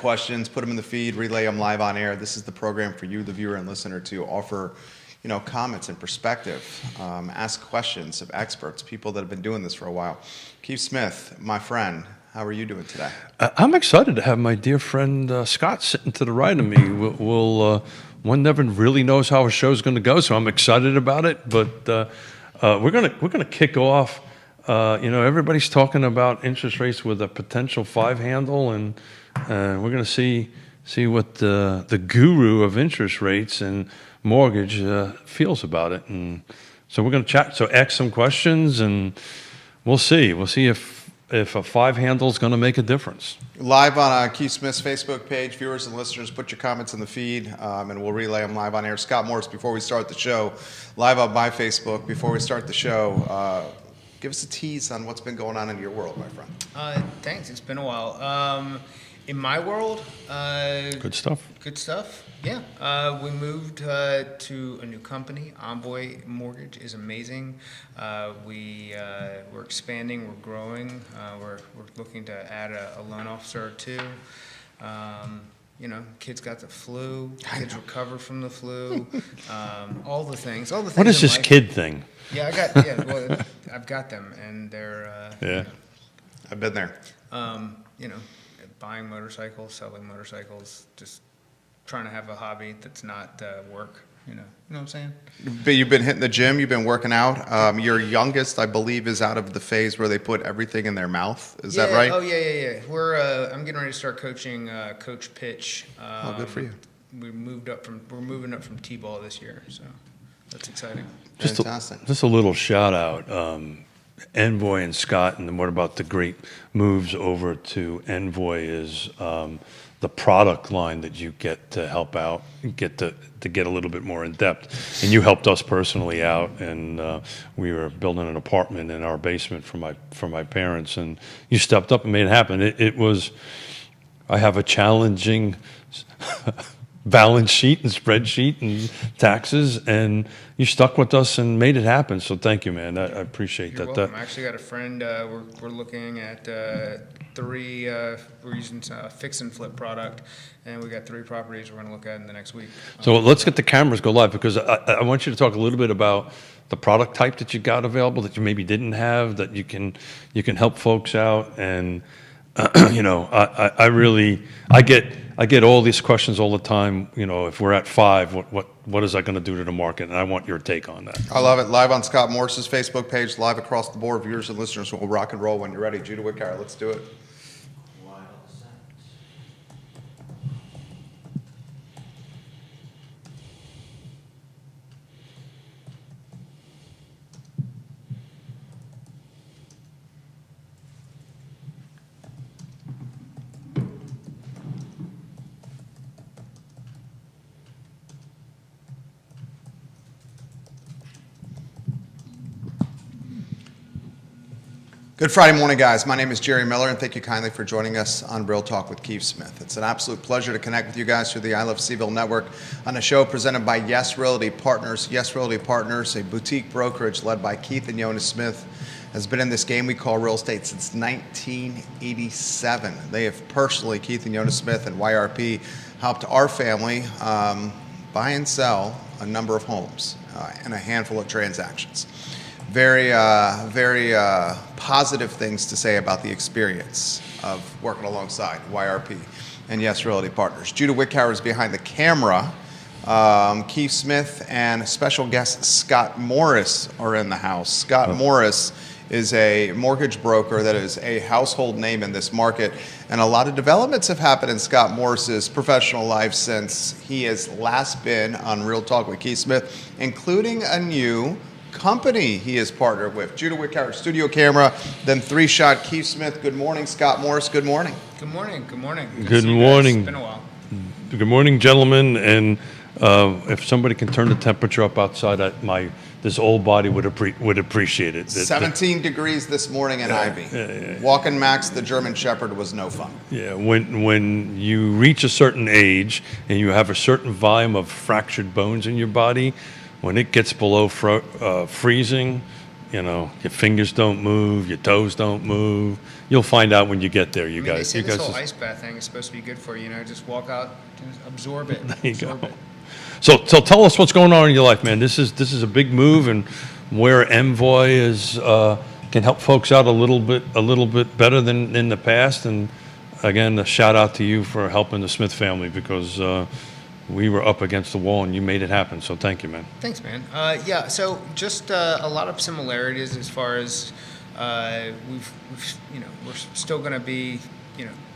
questions, put them in the feed, relay them live on air. This is the program for you, the viewer and listener, to offer, comments and perspective. Ask questions of experts, people that have been doing this for a while. Keith Smith, my friend, how are you doing today? I'm excited to have my dear friend Scott sitting to the right of me. One never really knows how a show's going to go, so I'm excited about it. But we're gonna kick off. Everybody's talking about interest rates with a potential 5 handle, and we're going to see what the guru of interest rates and mortgage feels about it. And so we're going to chat. So ask some questions, and we'll see. We'll see if a 5 handle is going to make a difference. Live on Keith Smith's Facebook page, viewers and listeners, put your comments in the feed, and we'll relay them live on air. Scott Morris, before we start the show, live on my Facebook, before we start the show, give us a tease on what's been going on in your world, my friend. Thanks. It's been a while. In my world, Good stuff. good stuff. Yeah. We moved to a new company. Envoy Mortgage is amazing. We're expanding. We're growing. We're looking to add a loan officer or two. Kids got the flu. Kids recover from the flu. All the things. What is this kid thing? Yeah, I've got them, and they're Yeah. I've been there. Buying motorcycles, selling motorcycles, just trying to have a hobby that's not work. You know what I'm saying? But you've been hitting the gym, you've been working out. Your youngest, I believe, is out of the phase where they put everything in their mouth. Is that right? Oh, yeah. I'm getting ready to start coaching Coach Pitch. Good for you. We're moving up from T-ball this year, so that's exciting. Fantastic. Just a little shout out. Envoy and Scott, and then what about the great moves over to Envoy is the product line that you get to help out, get to get a little bit more in depth. And you helped us personally out, and we were building an apartment in our basement for my parents, and you stepped up and made it happen. I have a challenging balance sheet and spreadsheet and taxes, and you stuck with us and made it happen. So thank you, man. I appreciate You're that. welcome. I actually got a friend. We're looking at 3. We're using a fix and flip product, and we got 3 properties we're going to look at in the next week. So let's get the cameras go live, because I want you to talk a little bit about the product type that you got available that you maybe didn't have, that you can help folks out. And I get all these questions all the time. If we're at 5, what is that going to do to the market? And I want your take on that. I love it. Live on Scott Morris's Facebook page, live across the board, viewers and listeners. We'll rock and roll when you're ready. Judah Whitcar, let's do it. Good Friday morning, guys. My name is Jerry Miller, and thank you kindly for joining us on Real Talk with Keith Smith. It's an absolute pleasure to connect with you guys through the I Love CVille network on a show presented by Yes Realty Partners. Yes Realty Partners, a boutique brokerage led by Keith and Jonas Smith, has been in this game we call real estate since 1987. They have personally, Keith and Jonas Smith and YRP, helped our family buy and sell a number of homes and a handful of transactions. Very positive things to say about the experience of working alongside YRP and Yes Realty Partners. Judah Whitcar is behind the camera. Keith Smith and special guest Scott Morris are in the house. Scott Morris is a mortgage broker that is a household name in this market, and a lot of developments have happened in Scott Morris's professional life since he has last been on Real Talk with Keith Smith, including a new company he is partnered with. Judah Whitcar, studio camera, then 3-shot. Keith Smith, good morning. Scott Morris, good morning. Good morning. Good morning. Good morning. It's been a while. Good morning, gentlemen. And if somebody can turn the temperature up outside, this old body would appreciate it. 17 degrees this morning in Ivy. Walking Max, the German Shepherd, was no fun. Yeah, when you reach a certain age and you have a certain volume of fractured bones in your body, when it gets below freezing, You know, your fingers don't move, your toes don't move. You'll find out when you get there, you I mean, they guys. say You this guys whole just- ice bath thing is supposed to be good for you. You know, just walk out, just absorb it. There you absorb go. it. So tell us what's going on in your life, man. This is a big move, and where Envoy is can help folks out a little bit better than in the past. And again, a shout out to you for helping the Smith family, because we were up against the wall and you made it happen. So thank you, man. Thanks, man. Yeah, so just a lot of similarities as far as we've we're still going to be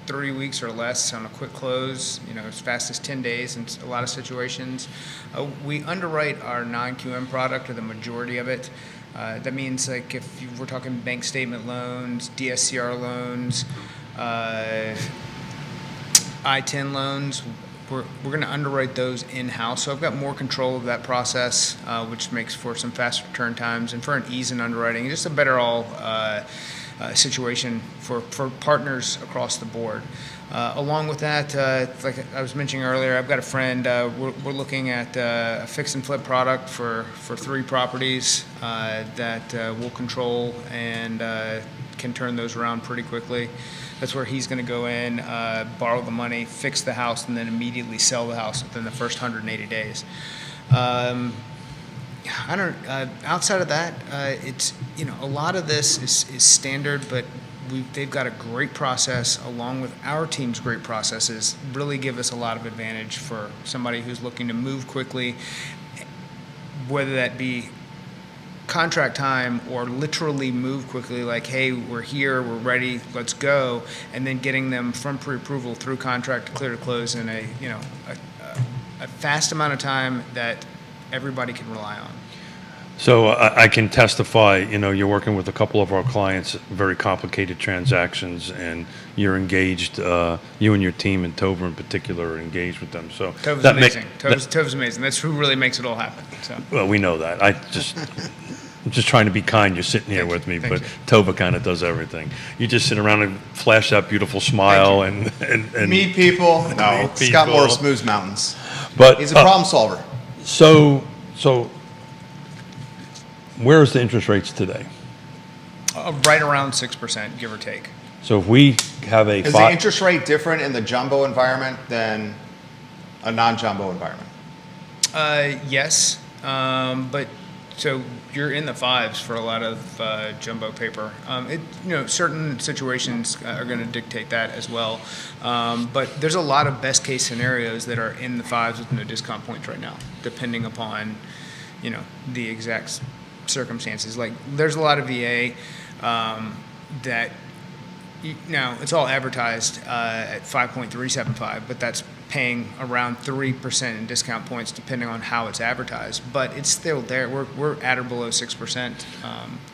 3 weeks or less on a quick close, as fast as 10 days in a lot of situations. We underwrite our non-QM product, or the majority of it. That means, like, if we're talking bank statement loans, DSCR loans, I-10 loans, we're going to underwrite those in-house. So I've got more control of that process, which makes for some faster turn times and for an ease in underwriting, and just a better situation for partners across the board. Along with that, like I was mentioning earlier, I've got a friend, we're looking at a fix and flip product for 3 properties that we'll control and can turn those around pretty quickly. That's where he's going to go in, borrow the money, fix the house, and then immediately sell the house within the first 180 days. Outside of that, it's a lot of this is standard, but they've got a great process along with our team's great processes. Really give us a lot of advantage for somebody who's looking to move quickly, whether that be contract time or literally move quickly, like, hey, we're here, we're ready, let's go, and then getting them from pre-approval through contract to clear to close in a fast amount of time that everybody can rely on. So I can testify, you're working with a couple of our clients, very complicated transactions, and you're engaged, you and your team, and Tova in particular, are engaged with them. So Tova's amazing. Tova's amazing. That's who really makes it all happen. So. Well, we know that. I'm just trying to be kind. You're sitting here with me, but Tova kind of does everything. You just sit around and flash that beautiful smile and Meet people. No, meet Scott people. Morris moves mountains. But He's a problem solver. So where is the interest rates today? Right around 6%, give or take. So if we have a Is the interest rate different in the jumbo environment than a non-jumbo environment? Yes, but so you're in the 5s for a lot of jumbo paper. Certain situations are going to dictate that as well. But there's a lot of best case scenarios that are in the 5s with no discount points right now, depending upon, the exact circumstances. Like, there's a lot of VA that now it's all advertised at 5.375, but that's paying around 3% in discount points depending on how it's advertised. But it's still there. We're at or below 6%,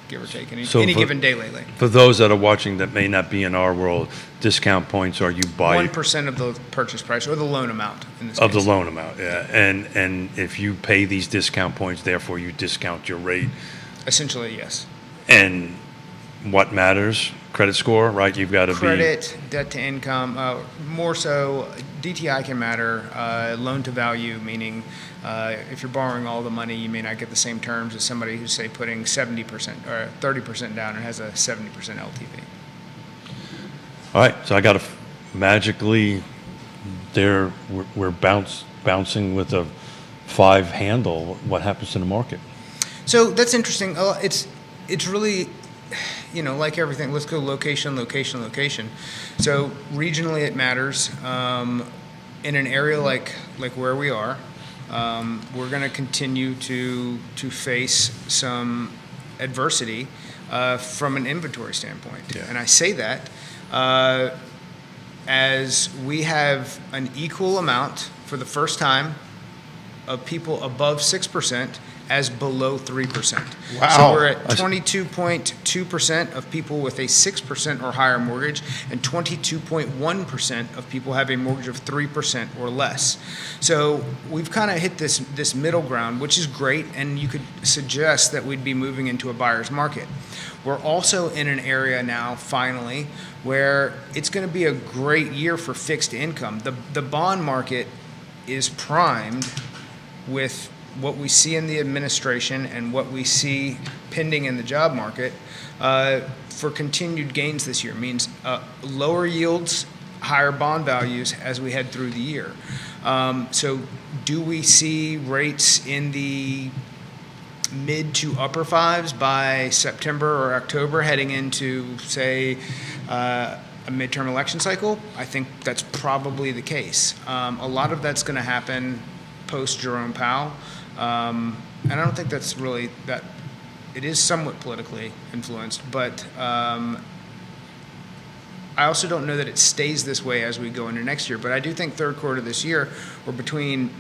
give or take, any given day lately. For those that are watching that may not be in our world, discount points are you buy 1% of the purchase price or the loan amount in this of case. the loan amount, yeah. And if you pay these discount points, therefore you discount your rate. Essentially, yes. And what matters? Credit score, right? You've got to Credit, debt to income, more so DTI can matter. Loan to value, meaning if you're borrowing all the money, you may not get the same terms as somebody who's, say, putting 70% or 30% down and has a 70% LTV. All right, so I got to magically there. We're bouncing with a 5 handle. What happens to the market? So that's interesting. It's really, like everything. Let's go location. So regionally, it matters. In an area like where we are, we're going to continue to face some adversity from an inventory standpoint. Yeah. And I say that as we have an equal amount for the first time of people above 6% as below 3%. Wow. So we're at 22.2% of people with a 6% or higher mortgage, and 22.1% of people have a mortgage of 3% or less. So we've kind of hit this middle ground, which is great, and you could suggest that we'd be moving into a buyer's market. We're also in an area now, finally, where it's going to be a great year for fixed income. The bond market is primed with what we see in the administration and what we see pending in the job market for continued gains this year means lower yields, higher bond values as we head through the year. So do we see rates in the mid to upper fives by September or October heading into, say, a midterm election cycle? I think that's probably the case. A lot of that's going to happen post Jerome Powell. And I don't think that's really that. It is somewhat politically influenced, but I also don't know that it stays this way as we go into next year. But I do think third quarter this year, or between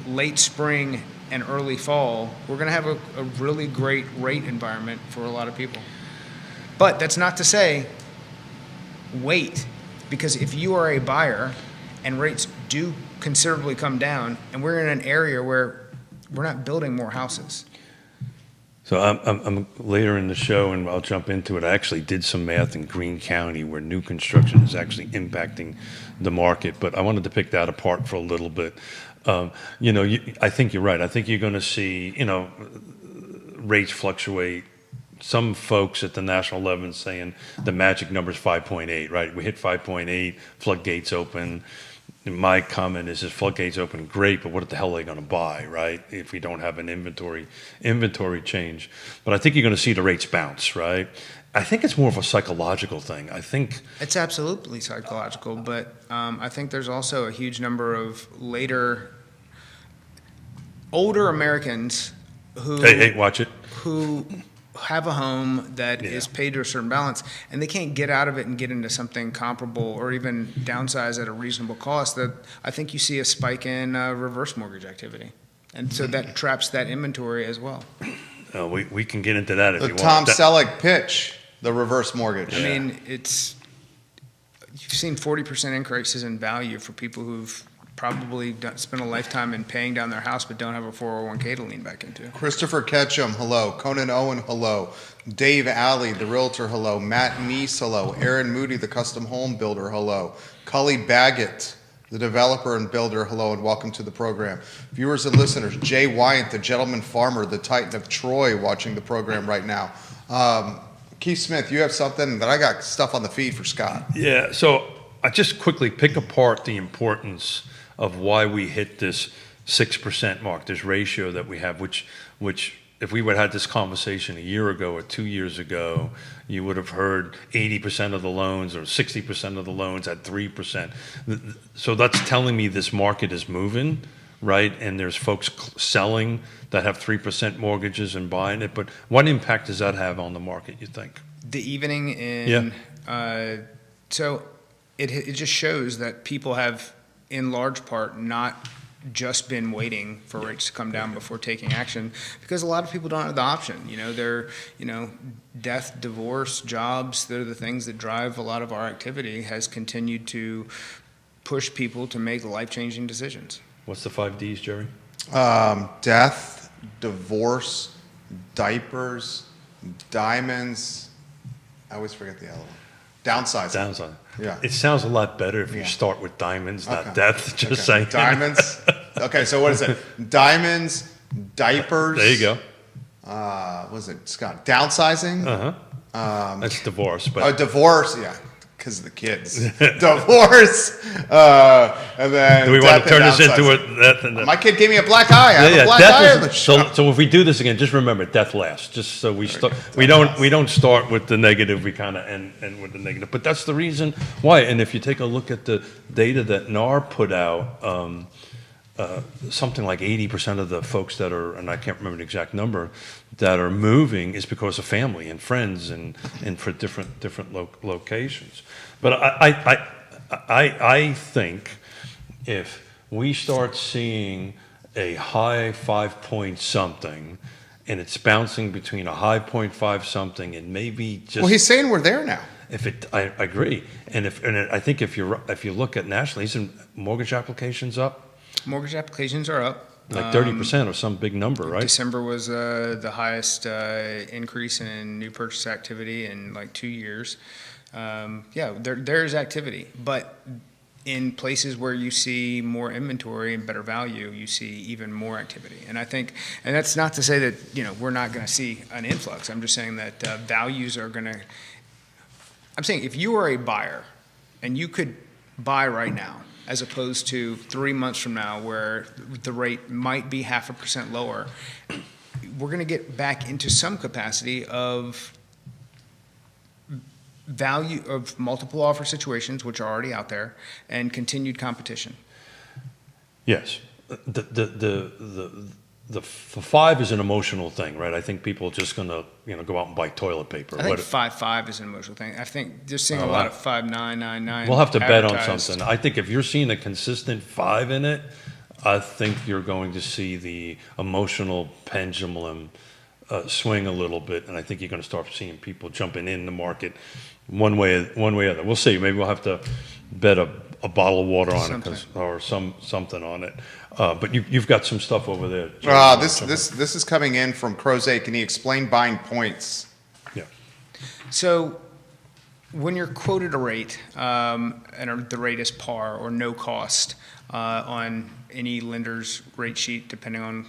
late spring and early fall, we're going to have a really great rate environment for a lot of people. But that's not to say wait, because if you are a buyer and rates do considerably come down, and we're in an area where we're not building more houses. So I'm later in the show, and I'll jump into it. I actually did some math in Greene County where new construction is actually impacting the market, but I wanted to pick that apart for a little bit. I think you're right. I think you're going to see, rates fluctuate. Some folks at the national level saying the magic number is 5.8, right? We hit 5.8, floodgates open. My comment is, floodgates open, great, but what the hell are they going to buy, right? If we don't have an inventory change. But I think you're going to see the rates bounce, right? I think it's more of a psychological thing. I think it's absolutely psychological, but I think there's also a huge number of older Americans who hey, watch it, who have a home that is paid to a certain balance, and they can't get out of it and get into something comparable or even downsize at a reasonable cost. That I think you see a spike in reverse mortgage activity, and so that traps that inventory as well. We can get into that if you want. The Tom Selleck pitch, the reverse mortgage. I mean, you've seen 40% increases in value for people who've probably spent a lifetime in paying down their house but don't have a 401k to lean back into. Christopher Ketchum, hello. Conan Owen, hello. Dave Alley, the realtor, hello. Matt Neese, hello. Aaron Moody, the custom home builder, hello. Cully Baggett, the developer and builder, hello, and welcome to the program. Viewers and listeners, Jay Wyant, the gentleman farmer, the Titan of Troy, watching the program right now. Keith Smith, you have something, that I got stuff on the feed for Scott. Yeah, so I just quickly pick apart the importance of why we hit this 6% mark, this ratio that we have, which if we would have had this conversation a year ago or 2 years ago, you would have heard 80% of the loans or 60% of the loans at 3%. So that's telling me this market is moving, right? And there's folks selling that have 3% mortgages and buying it. But what impact does that have on the market, you think? The evening in, so it just shows that people have, in large part, not just been waiting for rates to come down before taking action, because a lot of people don't have the option. They're, death, divorce, jobs, they're the things that drive a lot of our activity, has continued to push people to make life-changing decisions. What's the 5 Ds, Jerry? Death, divorce, diapers, diamonds. I always forget the other one. Downsizing. Yeah. It sounds a lot better if you start with diamonds, not death. Just saying. Diamonds. Okay, so what is it? Diamonds, diapers. There you go. What is it, Scott? Downsizing? That's divorce. But divorce, yeah, because of the kids. Divorce, and then do we want to turn this into a... My kid gave me a black eye. I have a black eye on the show. So if we do this again, just remember, death last. Just so we start, we don't start with the negative. We kind of end with the negative. But that's the reason why. And if you take a look at the data that NAR put out, something like 80% of the folks that are, and I can't remember the exact number, that are moving is because of family and friends and for different locations. But I think if we start seeing a high 5 point something and it's bouncing between a high 0.5 something and maybe just... Well, he's saying we're there now. I agree. And I think if you look at nationally, isn't mortgage applications up? Mortgage applications are up. Like 30% or some big number, right? December was the highest increase in new purchase activity in like 2 years. There is activity, but in places where you see more inventory and better value, you see even more activity. And I think, and that's not to say that, we're not going to see an influx. I'm just saying that values are going to, I'm saying if you are a buyer and you could buy right now, as opposed to 3 months from now where the rate might be 0.5% lower, we're going to get back into some capacity of value of multiple offer situations, which are already out there, and continued competition. Yes. The 5 is an emotional thing, right? I think people are just going to, go out and buy toilet paper. I think 5.5 is an emotional thing. I think just seeing a lot of 5.999. We'll have to bet on advertised. something. I think if you're seeing a consistent 5 in it, I think you're going to see the emotional pendulum swing a little bit, and I think you're going to start seeing people jumping in the market one way or other. We'll see. Maybe we'll have to bet a bottle of water on it or something on it. But you've got some stuff over there. This is coming in from Crozet. Can you explain buying points? Yeah. So when you're quoted a rate, and the rate is par or no cost on any lender's rate sheet, depending on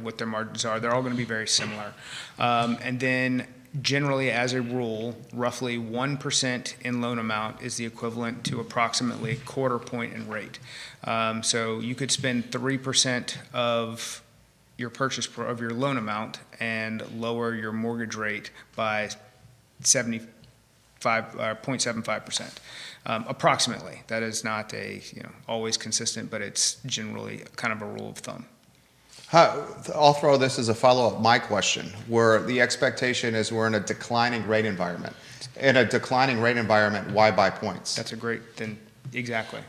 what their margins are, they're all going to be very similar. And then generally, as a rule, roughly 1% in loan amount is the equivalent to approximately a quarter point in rate. So you could spend 3% of your of your loan amount and lower your mortgage rate by 0.75%, approximately. That is not always consistent, but it's generally kind of a rule of thumb. I'll throw this as a follow-up, my question, where the expectation is we're in a declining rate environment. In a declining rate environment, why buy points? Exactly.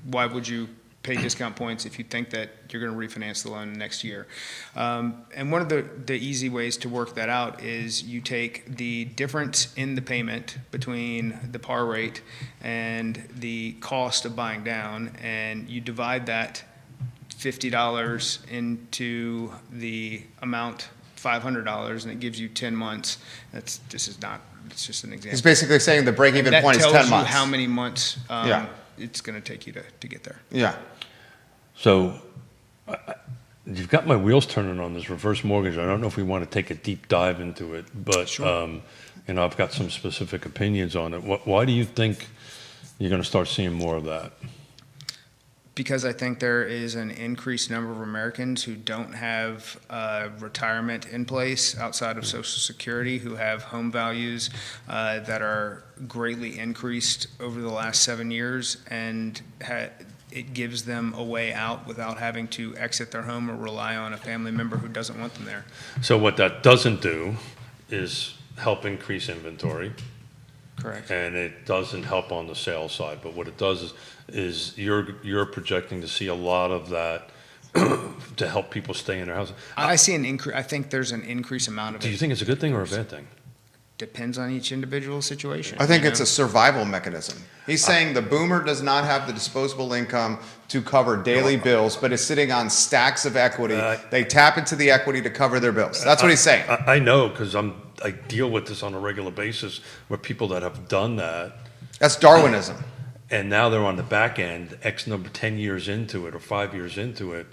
Why would you pay discount points if you think that you're going to refinance the loan next year? And one of the easy ways to work that out is you take the difference in the payment between the par rate and the cost of buying down, and you divide that $50 into the amount $500, and it gives you 10 months. It's just an example. He's basically saying the break-even point is 10 months. That tells you how many months it's going to take you to get there. Yeah. So you've got my wheels turning on this reverse mortgage. I don't know if we want to take a deep dive into it, but Sure. I've got some specific opinions on it. Why do you think you're going to start seeing more of that? Because I think there is an increased number of Americans who don't have retirement in place outside of Social Security, who have home values that are greatly increased over the last 7 years, and it gives them a way out without having to exit their home or rely on a family member who doesn't want them there. So what that doesn't do is help increase inventory. Correct. And it doesn't help on the sales side, but what it does is you're projecting to see a lot of that to help people stay in their house. I see an increase. I think there's an increased amount of it. Do you think it's a good thing or a bad thing? Depends on each individual situation. I think it's a survival mechanism. He's saying the boomer does not have the disposable income to cover daily bills, but is sitting on stacks of equity. They tap into the equity to cover their bills. That's what he's saying. I know, because I deal with this on a regular basis where people that have done that. That's Darwinism. And now they're on the back end, X number 10 years into it or 5 years into it,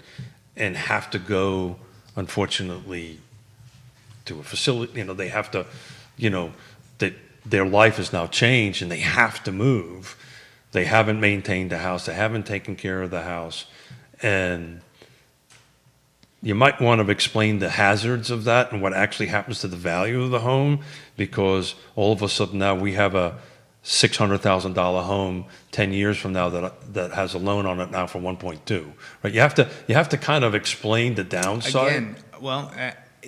and have to go, unfortunately, to a facility. They have to, that their life has now changed and they have to move. They haven't maintained the house. They haven't taken care of the house. And you might want to explain the hazards of that and what actually happens to the value of the home, because all of a sudden now we have a $600,000 home 10 years from now that has a loan on it now for 1.2. Right? You have to kind of explain the downside. Again, well,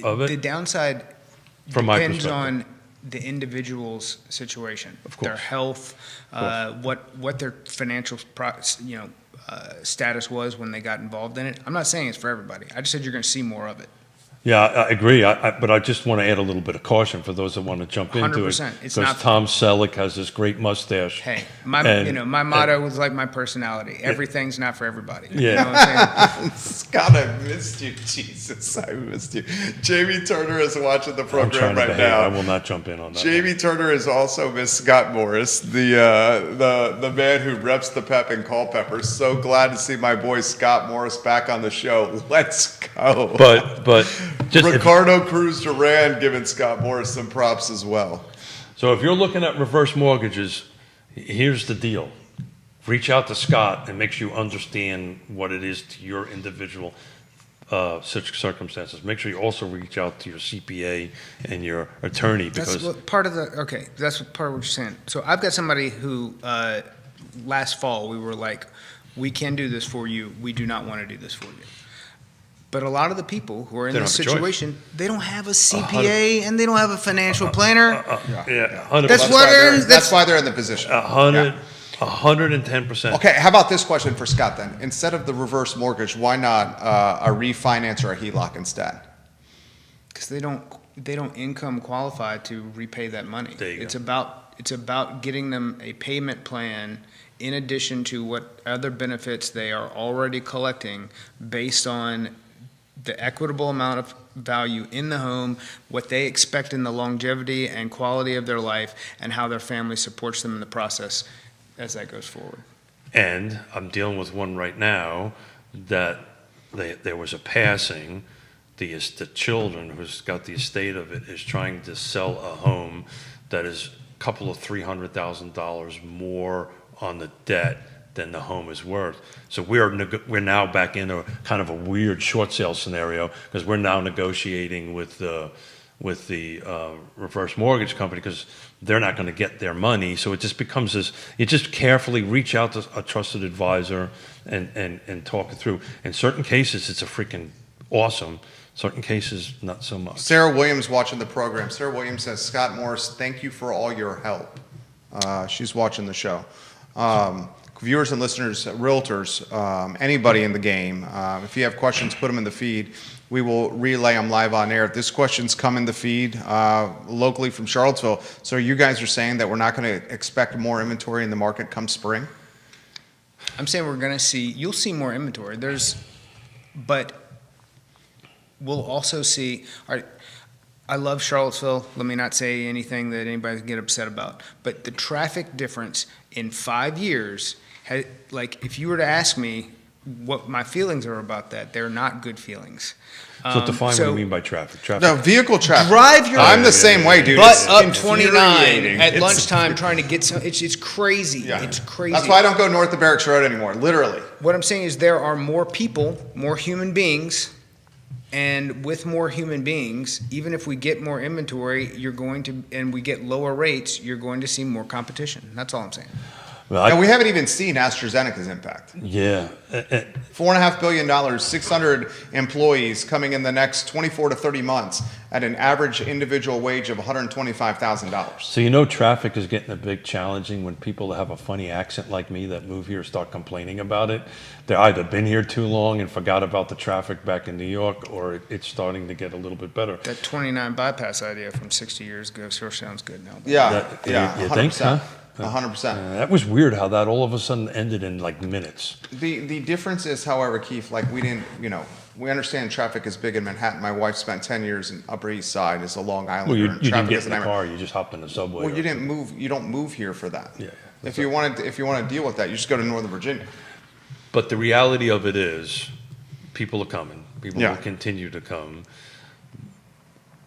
of it? The downside From my depends perspective. on the individual's situation, Of course. their health, what their financial status was when they got involved in it. I'm not saying it's for everybody. I just said you're going to see more of it. Yeah, I agree. But I just want to add a little bit of caution for those that want to jump into it. 100%. It's Because not- Tom Selleck has this great mustache. Hey, And- my motto was like my personality. Everything's not for everybody. Yeah. You know what I'm saying? Scott, I missed you. Jesus, I missed you. Jamie Turner is watching the I'm program trying to right behave. now. I will not jump in on that. Jamie Turner is also Miss Scott Morris, the man who reps the Pep and Culpeper. So glad to see my boy Scott Morris back on the show. Let's go. But just Ricardo Cruz Duran giving Scott Morris some props as well. so if you're looking at reverse mortgages, here's the deal. Reach out to Scott and make sure you understand what it is to your individual such circumstances. Make sure you also reach out to your CPA and your attorney That's because what part of the, okay, that's what part of what you're saying. So I've got somebody who, last fall, we were like, we can do this for you. We do not want to do this for you. But a lot of the people who are in They this don't have a choice. situation, they don't have a CPA and they don't have a financial planner. yeah, 100%. That's what they're- That's why they're in the position. 110%. Okay, how about this question for Scott then? Instead of the reverse mortgage, why not a refinance or a HELOC instead? Because they don't income qualify to repay that money. There you go. It's about getting them a payment plan in addition to what other benefits they are already collecting based on the equitable amount of value in the home, what they expect in the longevity and quality of their life, and how their family supports them in the process as that goes forward. And I'm dealing with one right now that there was a passing. The children who's got the estate of it is trying to sell a home that is a couple of $300,000 more on the debt than the home is worth. So we're now back in a kind of a weird short sale scenario because we're now negotiating with the reverse mortgage company because they're not going to get their money. So it just becomes this, you just carefully reach out to a trusted advisor and talk it through. In certain cases, it's a freaking awesome. Certain cases, not so much. Sarah Williams watching the program. Sarah Williams says, Scott Morris, thank you for all your help. She's watching the show. Viewers and listeners, realtors, anybody in the game, if you have questions, put them in the feed. We will relay them live on air. This question's come in the feed locally from Charlottesville. So you guys are saying that we're not going to expect more inventory in the market come spring? I'm saying you'll see more inventory. But we'll also see, all right, I love Charlottesville. Let me not say anything that anybody can get upset about. But the traffic difference in 5 years, like if you were to ask me what my feelings are about that, they're not good feelings. So define what you mean by traffic. Traffic. No, vehicle traffic. Drive your- I'm the same way, dude. But It's up 29 infuriating. at It's- lunchtime trying to get some, it's crazy. Yeah. It's crazy. That's why I don't go north of Barracks Road anymore, literally. What I'm saying is there are more people, more human beings, and with more human beings, even if we get more inventory, and we get lower rates, you're going to see more competition. That's all I'm saying. Well, And we haven't even seen AstraZeneca's impact. yeah. $4.5 billion, 600 employees coming in the next 24 to 30 months at an average individual wage of $125,000. So traffic is getting a big challenging when people that have a funny accent like me that move here start complaining about it. They're either been here too long and forgot about the traffic back in New York, or it's starting to get a little bit better. That 29 bypass idea from 60 years ago sure sounds good now. Yeah, You think, huh? 100%. That was weird how that all of a sudden ended in like minutes. The difference is, however, Keith, like we didn't, we understand traffic is big in Manhattan. My wife spent 10 years in Upper East Side as a Long Islander. Well, you and didn't traffic get is in a the nightmare. car, you just hopped in the subway. Well, you didn't move. You don't move here for that. Yeah. If you want to deal with that, you just go to Northern Virginia. But the reality of it is, people are coming. People Yeah. will continue to come.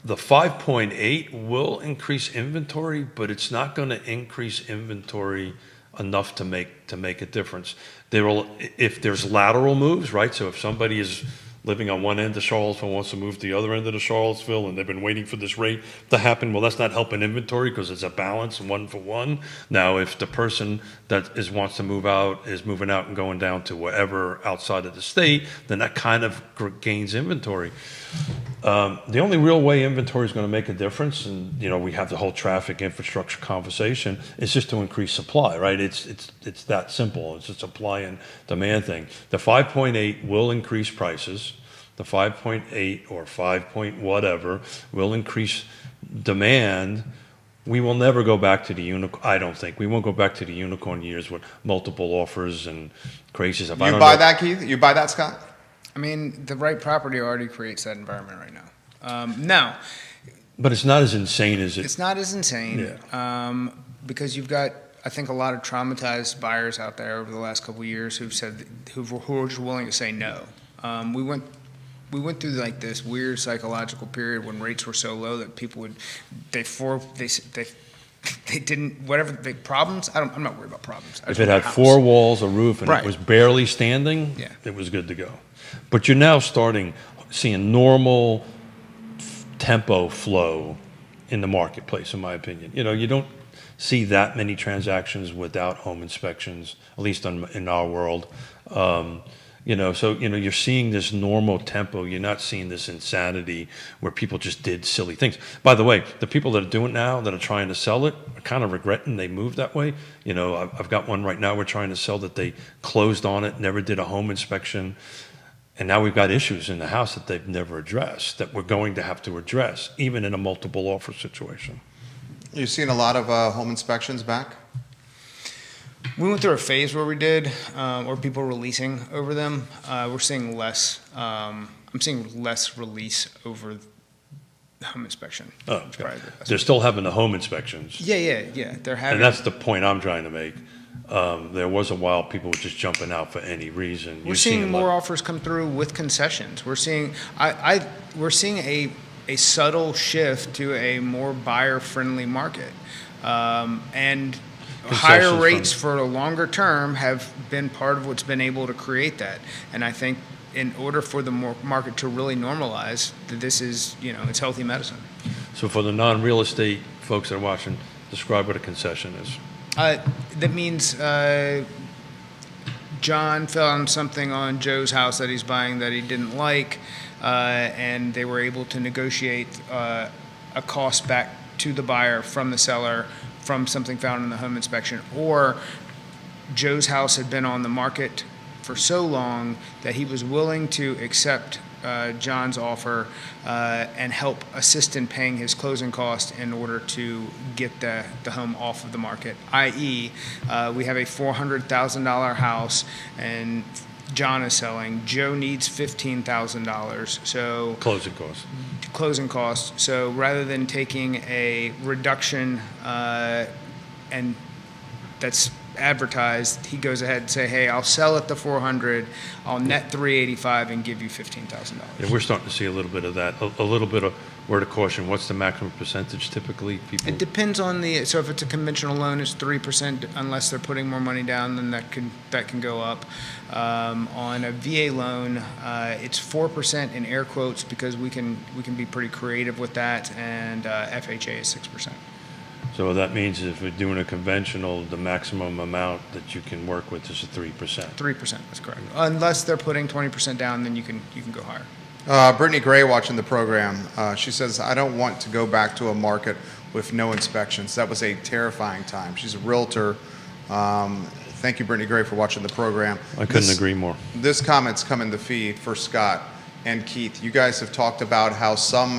The 5.8 will increase inventory, but it's not going to increase inventory enough to make a difference. If there's lateral moves, right? So if somebody is living on one end of Charlottesville wants to move to the other end of the Charlottesville, and they've been waiting for this rate to happen, well, that's not helping inventory because it's a balance, 1 for 1. Now, if the person that wants to move out is moving out and going down to wherever outside of the state, then that kind of gains inventory. The only real way inventory is going to make a difference, and we have the whole traffic infrastructure conversation, is just to increase supply, right? It's that simple. It's a supply and demand thing. The 5.8 will increase prices. the 5.8 or 5 point whatever will increase demand. We will never go back to the unicorn. I don't think we won't go back to the unicorn years with multiple offers and crazy stuff. You buy that, Keith? You buy that, Scott? I mean, the right property already creates that environment right now. Now, but it's not as insane as it's not as insane because you've got, I think, a lot of traumatized buyers out there over the last couple of years who were just willing to say no. We went through like this weird psychological period when rates were so low that people they didn't problems. I'm not worried about problems. If it had four walls, a roof, and Right. it was barely standing, it was good to go. But you're now seeing normal tempo flow in the marketplace, in my opinion. You don't see that many transactions without home inspections, at least in our world. You're seeing this normal tempo. You're not seeing this insanity where people just did silly things. By the way, the people that are doing it now, that are trying to sell it, are kind of regretting they moved that way. I've got one right now we're trying to sell that they closed on it, never did a home inspection. And now we've got issues in the house that they've never addressed, that we're going to have to address, even in a multiple offer situation. You've seen a lot of home inspections back? We went through a phase where we did, or people releasing over them. We're seeing less. I'm seeing less release over the home inspection. Oh, okay. They're still having the home inspections. Yeah. They're having. And that's the point I'm trying to make. There was a while people were just jumping out for any reason. We're seeing more offers come through with concessions. We're seeing we're seeing a subtle shift to a more buyer-friendly market, and higher rates for a longer term have been part of what's been able to create that. And I think in order for the market to really normalize, that this is it's healthy medicine. So for the non-real estate folks that are watching, describe what a concession is. That means John found something on Joe's house that he's buying that he didn't like, and they were able to negotiate a cost back to the buyer from the seller from something found in the home inspection. Or Joe's house had been on the market for so long that he was willing to accept John's offer and help assist in paying his closing costs in order to get the home off of the market. I.e., we have a $400,000 house and John is selling. Joe needs $15,000. So closing costs. So rather than taking a reduction and that's advertised, he goes ahead and say, hey, I'll sell it to $400, I'll net $385 and give you $15,000. Yeah, we're starting to see a little bit of that. A little bit of word of caution. What's the maximum percentage typically? It depends on so if it's a conventional loan, it's 3%. Unless they're putting more money down, then that can go up. On a VA loan, it's 4% in air quotes because we can be pretty creative with that, and FHA is 6%. So that means if we're doing a conventional, the maximum amount that you can work with is 3%. 3%, that's correct. Unless they're putting 20% down, then you can go higher. Brittany Gray watching the program, she says, I don't want to go back to a market with no inspections. That was a terrifying time. She's a realtor. Thank you, Brittany Gray, for watching the program. I couldn't agree more. This comment's come in the feed for Scott and Keith. You guys have talked about how some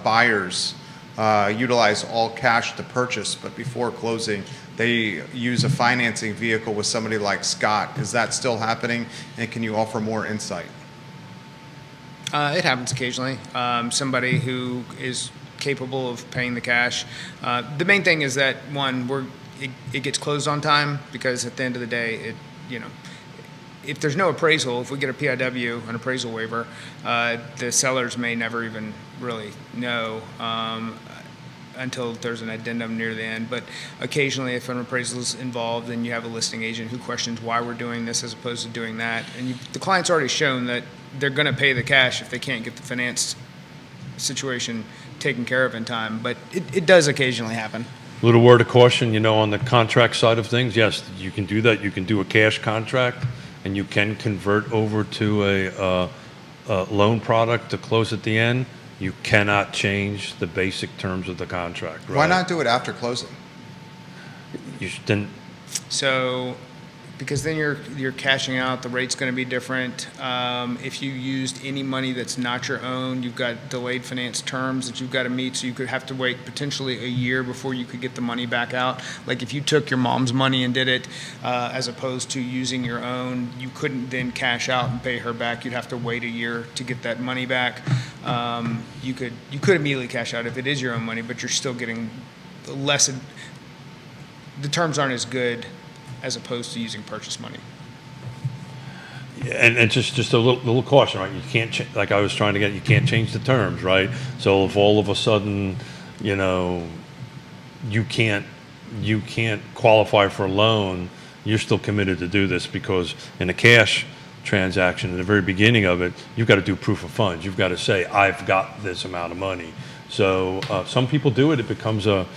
buyers utilize all cash to purchase, but before closing, they use a financing vehicle with somebody like Scott. Is that still happening? And can you offer more insight? It happens occasionally. Somebody who is capable of paying the cash. The main thing is that it gets closed on time, because at the end of the day, if there's no appraisal, if we get a PIW, an appraisal waiver, the sellers may never even really know until there's an addendum near the end. But occasionally, if an appraisal is involved, then you have a listing agent who questions why we're doing this as opposed to doing that. And the client's already shown that they're going to pay the cash if they can't get the finance situation taken care of in time. But it does occasionally happen. A little word of caution, on the contract side of things, yes, you can do that. You can do a cash contract, and you can convert over to a loan product to close at the end. You cannot change the basic terms of the contract. Right? Why not do it after closing? Then So because then you're cashing out. The rate's going to be different. If you used any money that's not your own, you've got delayed finance terms that you've got to meet. So you could have to wait potentially a year before you could get the money back out. Like if you took your mom's money and did it, as opposed to using your own, you couldn't then cash out and pay her back. You'd have to wait a year to get that money back. You could immediately cash out if it is your own money, but you're still getting less. The terms aren't as good as opposed to using purchase money. Yeah, and just a little caution, right? You can't like I was trying to get. You can't change the terms, right? So if all of a sudden, you know, you can't qualify for a loan, you're still committed to do this, because in a cash transaction, in the very beginning of it, you've got to do proof of funds. You've got to say, I've got this amount of money. So some people do it. It becomes a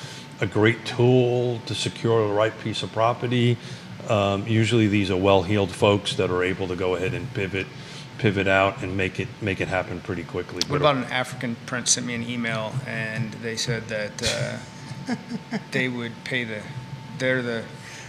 great tool to secure the right piece of property. Usually these are well-heeled folks that are able to go ahead and pivot out and make it happen pretty quickly. What about an African prince sent me an email, and they said that they would pay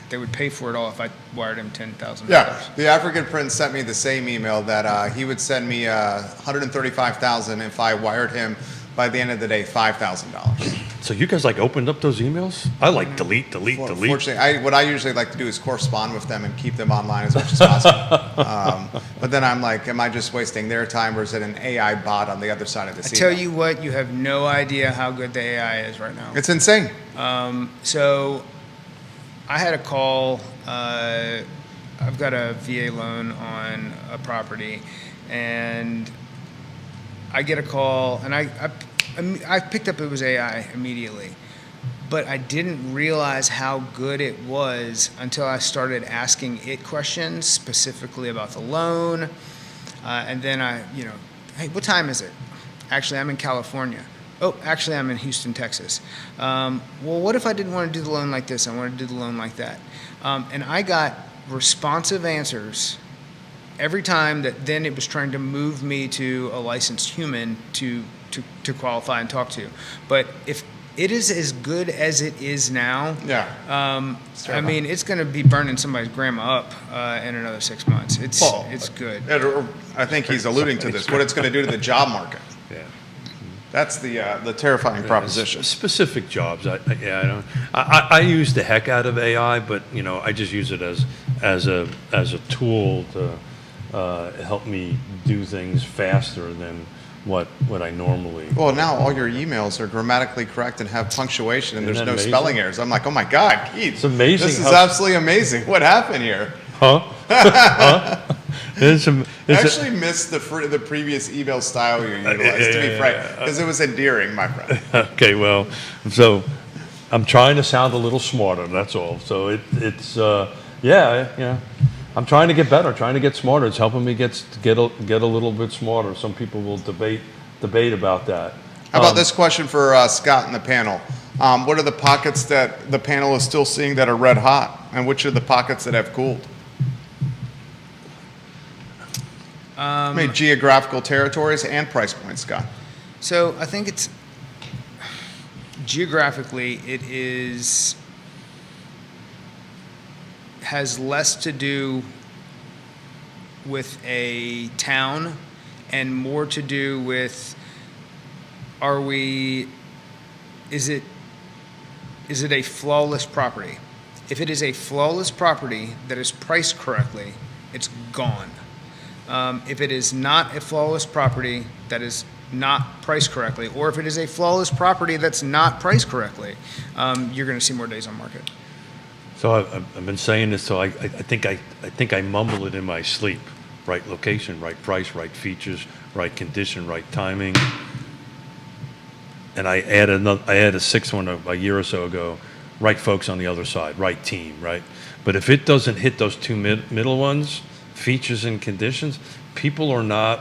they would pay for it all if I wired him $10,000. Yeah, the African prince sent me the same email that he would send me $135,000 if I wired him by the end of the day $5,000. So you guys like opened up those emails? I like delete. Fortunately, what I usually like to do is correspond with them and keep them online as much as possible. But then I'm like, am I just wasting their time, or is it an AI bot on the other side of the email? I tell you what, you have no idea how good the AI is right now. It's insane. So I had a call. I've got a VA loan on a property, and I get a call, and I picked up it was AI immediately, but I didn't realize how good it was until I started asking it questions specifically about the loan, and then hey, what time is it? Actually, I'm in California. Oh, actually, I'm in Houston, Texas. Well, what if I didn't want to do the loan like this? I want to do the loan like that. And I got responsive answers every time that then it was trying to move me to a licensed human to qualify and talk to. But if it is as good as it is now, I mean, it's going to be burning somebody's grandma up in another 6 months. It's good. I think he's alluding to this, what it's going to do to the job market. Yeah. That's the terrifying proposition. Specific jobs. I use the heck out of AI, but I just use it as a tool to help me do things faster than what I normally. Well, now all your emails are grammatically correct and have punctuation, and there's Isn't no that amazing? spelling errors. I'm like, oh my God, Keith, It's amazing. this is absolutely amazing. What happened here? Huh? I actually missed the previous email style you utilized, to be frank, because it was endearing, my friend. Okay, well, so I'm trying to sound a little smarter. That's all. So it's I'm trying to get better, trying to get smarter. It's helping me get a little bit smarter. Some people will debate about that. How about this question for Scott and the panel? What are the pockets that the panel is still seeing that are red hot, and which are the pockets that have cooled? Geographical territories and price points, Scott. So I think it's geographically has less to do with a town and more to do with is it a flawless property? If it is a flawless property that is priced correctly, it's gone. If it is not a flawless property that is not priced correctly, or if it is a flawless property that's not priced correctly, you're going to see more days on market. So I've been saying this, so I think I mumble it in my sleep. Right location, right price, right features, right condition, right timing. And I added a sixth one a year or so ago. Right folks on the other side, right team, right. But if it doesn't hit those two middle ones, features and conditions, people are not.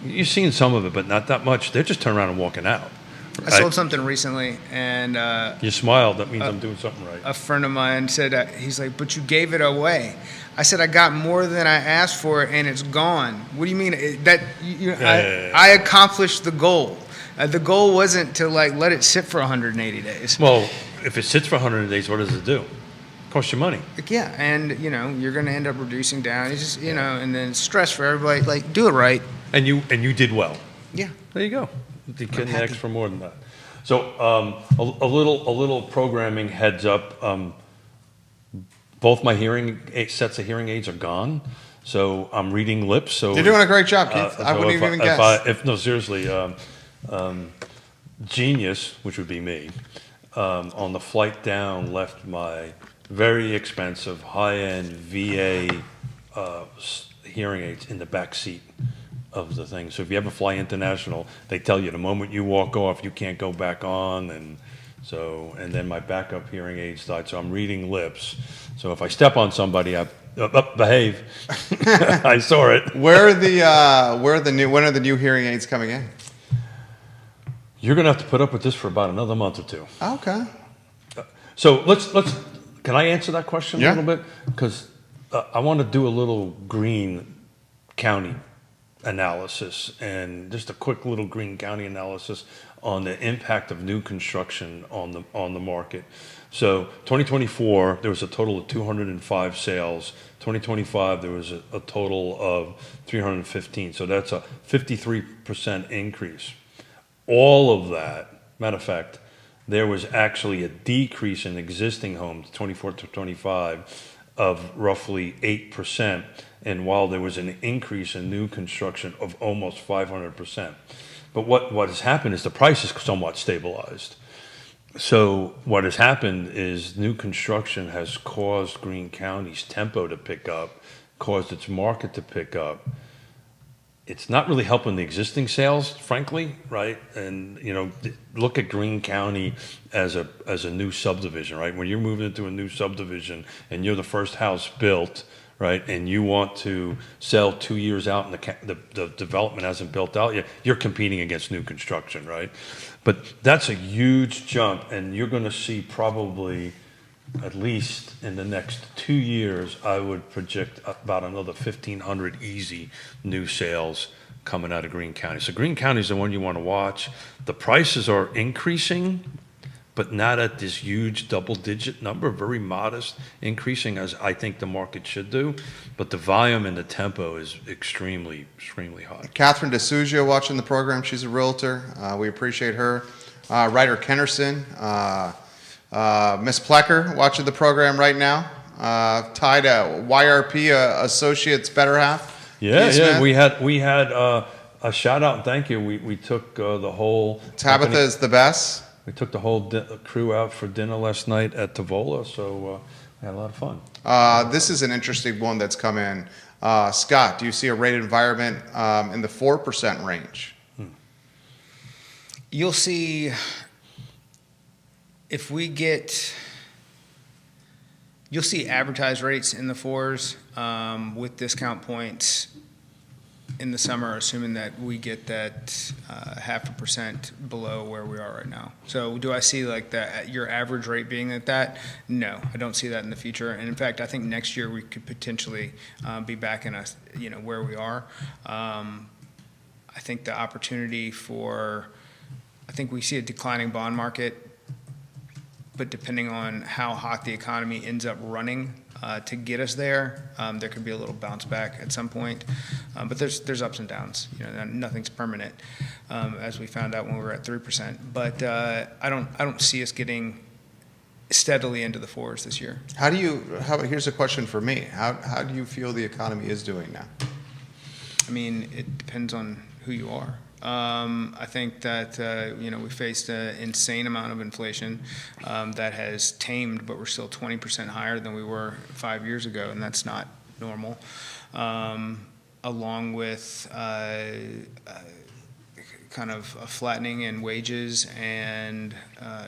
You're seeing some of it, but not that much. They're just turning around and walking out. I sold something recently, and you smiled. That means I'm doing something right. A friend of mine said, he's like, but you gave it away. I said, I got more than I asked for, and it's gone. What do you mean? I accomplished the goal. The goal wasn't to let it sit for 180 days. Well, if it sits for 100 days, what does it do? Of costs you money. Yeah, and you're going to end up reducing down. It's just and then stress for everybody. Like, do it right. And you did well. Yeah. There you go. You couldn't happy. ask for more than that. So a little programming heads up. Both my sets of hearing aids are gone. So I'm reading lips. So You're doing a great job, Keith. I wouldn't even guess. No, seriously, Genius, which would be me, on the flight down left my very expensive high-end VA hearing aids in the back seat of the thing. So if you ever fly international, they tell you the moment you walk off, you can't go back on, and then my backup hearing aids died. So I'm reading lips. So if I step on somebody, behave. I saw it. When are the new hearing aids coming in? You're gonna have to put up with this for about another month or two. Okay. So let's. Can I answer that question Yeah. a little bit? Because I want to do a little Greene County analysis, and just a quick little Greene County analysis on the impact of new construction on the market. So 2024, there was a total of 205 sales. 2025, there was a total of 315. So that's a 53% increase. All of that, matter of fact, there was actually a decrease in existing homes, 24 to 25, of roughly 8%. And while there was an increase in new construction of almost 500%. But what has happened is the price is somewhat stabilized. So what has happened is new construction has caused Greene County's tempo to pick up, caused its market to pick up. It's not really helping the existing sales, frankly, right? And look at Greene County as a new subdivision, right? When you're moving into a new subdivision and you're the first house built, right, and you want to sell 2 years out and the development hasn't built out yet, you're competing against new construction, right? But that's a huge jump, and you're going to see probably, at least in the next 2 years, I would project about another 1,500 easy new sales coming out of Greene County. So Greene County is the one you want to watch. The prices are increasing, but not at this huge double-digit number, very modest increasing, as I think the market should do. But the volume and the tempo is extremely, extremely high. Catherine DeSugio watching the program. She's a realtor. We appreciate her. Ryder Kennerson. Miss Plecker watching the program right now. Tied to YRP Associates Better Half. Yeah. We had a shout out and thank you. We took the whole Tabitha company. is the best. We took the whole crew out for dinner last night at Tavola, so we had a lot of fun. This is an interesting one that's come in. Scott, do you see a rate environment in the 4% range? You'll see you'll see advertised rates in the 4s with discount points in the summer, assuming that we get that 0.5% below where we are right now. So do I see like your average rate being at that? No, I don't see that in the future. And in fact, I think next year we could potentially be back in where we are. I think the opportunity I think we see a declining bond market, but depending on how hot the economy ends up running to get us there, there could be a little bounce back at some point. But there's ups and downs. Nothing's permanent, as we found out when we were at 3%. But I don't see us getting steadily into the 4s this year. Here's a question for me. How do you feel the economy is doing now? I mean, it depends on who you are. I think that we faced an insane amount of inflation that has tamed, but we're still 20% higher than we were 5 years ago, and that's not normal. Along with kind of a flattening in wages and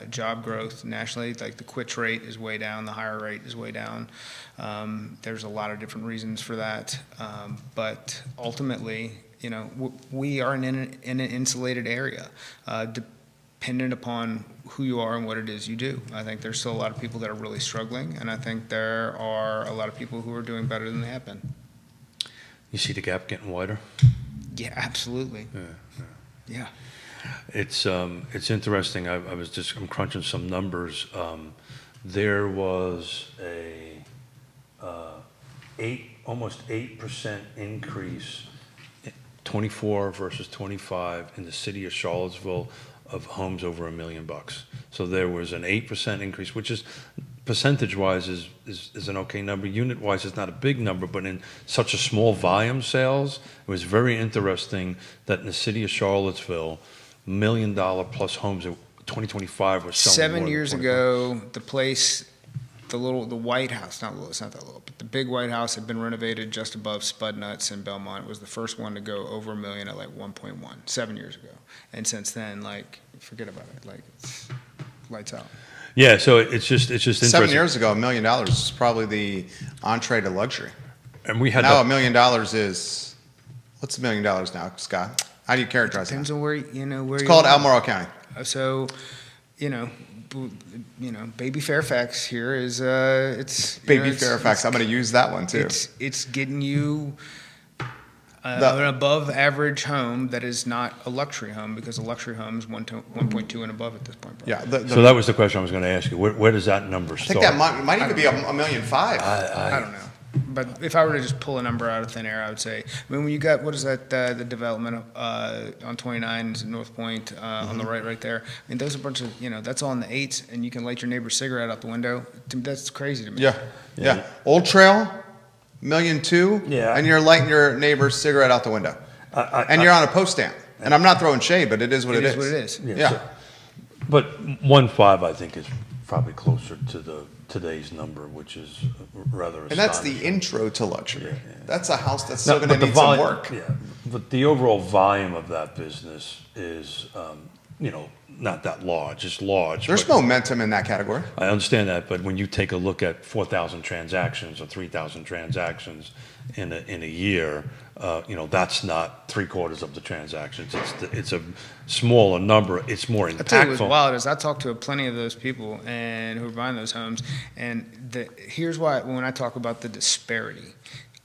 job growth nationally. Like the quits rate is way down, the hire rate is way down. There's a lot of different reasons for that, but ultimately, we are in an insulated area, dependent upon who you are and what it is you do. I think there's still a lot of people that are really struggling, and I think there are a lot of people who are doing better than they have been. You see the gap getting wider? Yeah, absolutely. Yeah. It's interesting. I'm crunching some numbers. there was almost 8% increase, 24 versus 25 in the city of Charlottesville of homes over $1 million. So there was an 8% increase, which is percentage-wise is an okay number. Unit-wise, it's not a big number, but in such a small volume sales, it was very interesting that in the city of Charlottesville, $1 million plus homes in 2025 were selling. 7 more than years 25. ago, the White House, it's not that little, but the big White House had been renovated just above Spud Nuts in Belmont. It was the first one to go over $1 million at like 1.1, 7 years ago. And since then, like, forget about it. Like, it's lights out. Yeah, so it's just interesting. 7 years ago, $1 million was probably the entree to luxury. And we had Now that- $1 million is, what's $1 million now, Scott? How do you characterize that? Depends on where where It's you called are. Albemarle County. So, baby Fairfax here is it's Baby Fairfax. I'm going to use that one too. It's getting you The- an above average home that is not a luxury home, because a luxury home is 1.2 and above at this point. Yeah. So that was the question I was going to ask you. Where does that number I start? think that might even be $1.5 million. I don't know. But if I were to just pull a number out of thin air, I would say, when you got, what is that, the development on 29 is North Point on the right there. I mean, those are a bunch of, that's all in the 8s, and you can light your neighbor's cigarette out the window. That's crazy to me. Yeah. Old Trail, $1.2 million. Yeah. And you're lighting your neighbor's cigarette out the window. And you're on a post stamp. And I'm not throwing shade, but it is what it is. It is what it is. Yeah. But 1.5, I think, is probably closer to today's number, which is rather And that's the astonishing. intro to luxury. Yeah. That's a house that's No, still going but to the need some volume- work. Yeah, but the overall volume of that business is, not that large. It's large. There's but momentum in that category. I understand that, but when you take a look at 4,000 transactions or 3,000 transactions in a year, that's not 3/4 of the transactions. It's a smaller number. It's more I tell you what's impactful. wild is I talked to plenty of those people and who are buying those homes, and here's why when I talk about the disparity,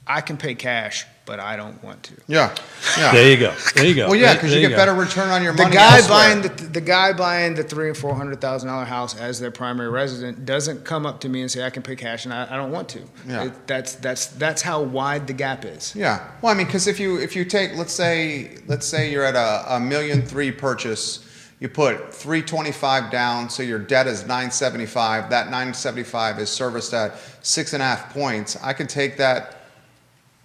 I can pay cash, but I don't want to. Yeah. There you go. Well, yeah, because you There get go. better return on your The money. guy elsewhere. buying the $300,000 and $400,000 house as their primary resident doesn't come up to me and say I can pay cash and I don't want to. Yeah. That's how wide the gap is. Yeah. Well, I mean, because if you take, let's say you're at a $1.3 million purchase, you put $325 down, so your debt is $975. That $975 is serviced at 6.5 points. I could take that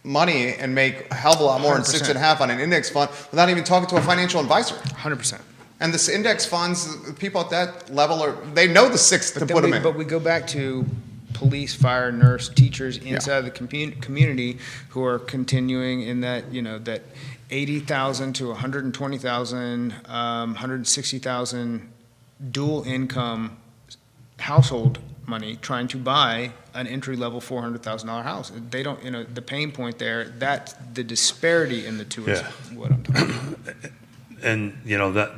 money and make a hell of a lot more than 100%. 6.5 on an index fund without even talking to a financial advisor. 100%. And this index funds, people at that level they know the 6 to put them in. But we go back to police, fire, nurse, teachers inside the community who are continuing in that, that 80,000 to 120,000, 160,000 dual income household money trying to buy an entry-level $400,000 house. They don't, the pain point there, that's the disparity in the two is Yeah. what I'm talking about. And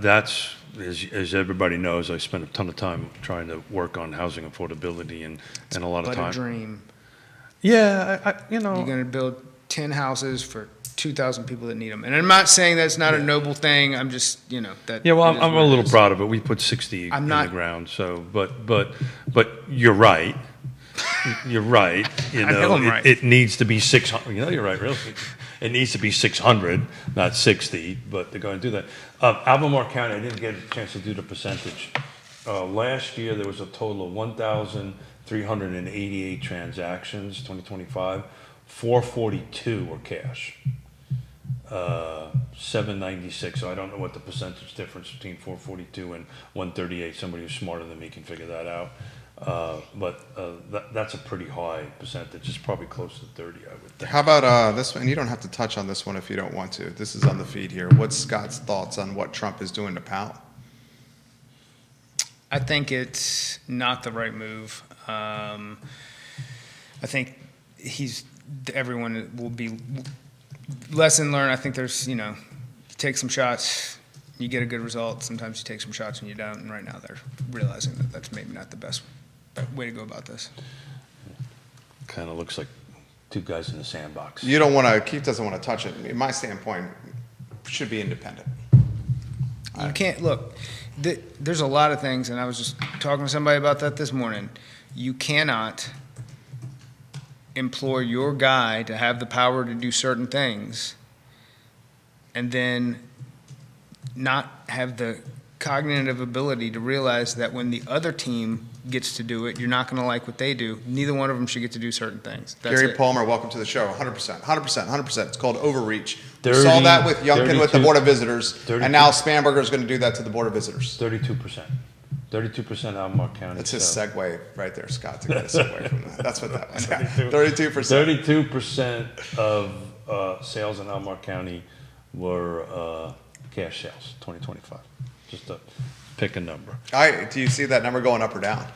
that's as everybody knows, I spent a ton of time trying to work on housing affordability and a lot of But time. a dream. Yeah, You're going to build 10 houses for 2,000 people that need them. And I'm not saying that's not a noble thing. I'm just, that. Yeah, well, it is I'm what a it little is. proud of it. We put 60 I'm in not- the ground. So, but you're right. You're right. I know I'm right. It needs to be 600. You're right. Really, it needs to be 600, not 60. But they're going to do that. Albemarle County, I didn't get a chance to do the percentage. Last year there was a total of 1,388 transactions. 2025, 442 were cash. 796. So I don't know what the percentage difference between 442 and 138. Somebody who's smarter than me can figure that out. But that's a pretty high percentage. It's probably close to 30, I would think. How about this one? And you don't have to touch on this one if you don't want to. This is on the feed here. What's Scott's thoughts on what Trump is doing to Powell? I think it's not the right move. I think everyone will be lesson learned. I think there's, you take some shots, you get a good result. Sometimes you take some shots and you don't. And right now they're realizing that that's maybe not the best way to go about this. Kind of looks like two guys in the sandbox. You don't want to, Keith doesn't want to touch it. In my standpoint, should be independent. You can't, look, there's a lot of things, and I was just talking to somebody about that this morning. you cannot employ your guy to have the power to do certain things and then not have the cognitive ability to realize that when the other team gets to do it, you're not going to like what they do. Neither one of them should get to do certain things. That's Gary it. Palmer, welcome to the show. 100%, 100%, 100%. It's called overreach. We 30, saw that with Youngkin with the 32, Board of Visitors, 32. and now Spanberger is going to do that to the Board of Visitors. 32%. 32% Albemarle County. That's his so. segue right there, Scott, to get us away from that. That's what that was. 32. 32%. 32% of sales in Albemarle County were cash sales, 2025. Just to pick a number. Do you see that number going up or down?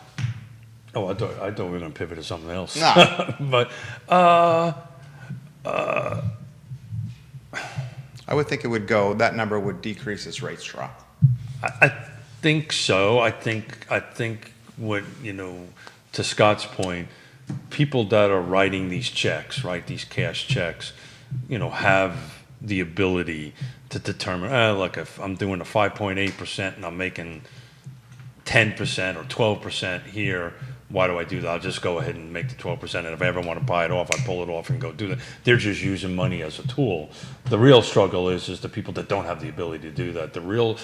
Oh, I thought we were going to pivot to something else. Nah. But I would think it would go, that number would decrease as rates drop. I think so. I think what, to Scott's point, people that are writing these checks, right, these cash checks, have the ability to determine, look, if I'm doing a 5.8% and I'm making 10% or 12% here, why do I do that? I'll just go ahead and make the 12%, and if I ever want to buy it off, I pull it off and go do that. They're just using money as a tool. The real struggle is the people that don't have the ability to do that. The real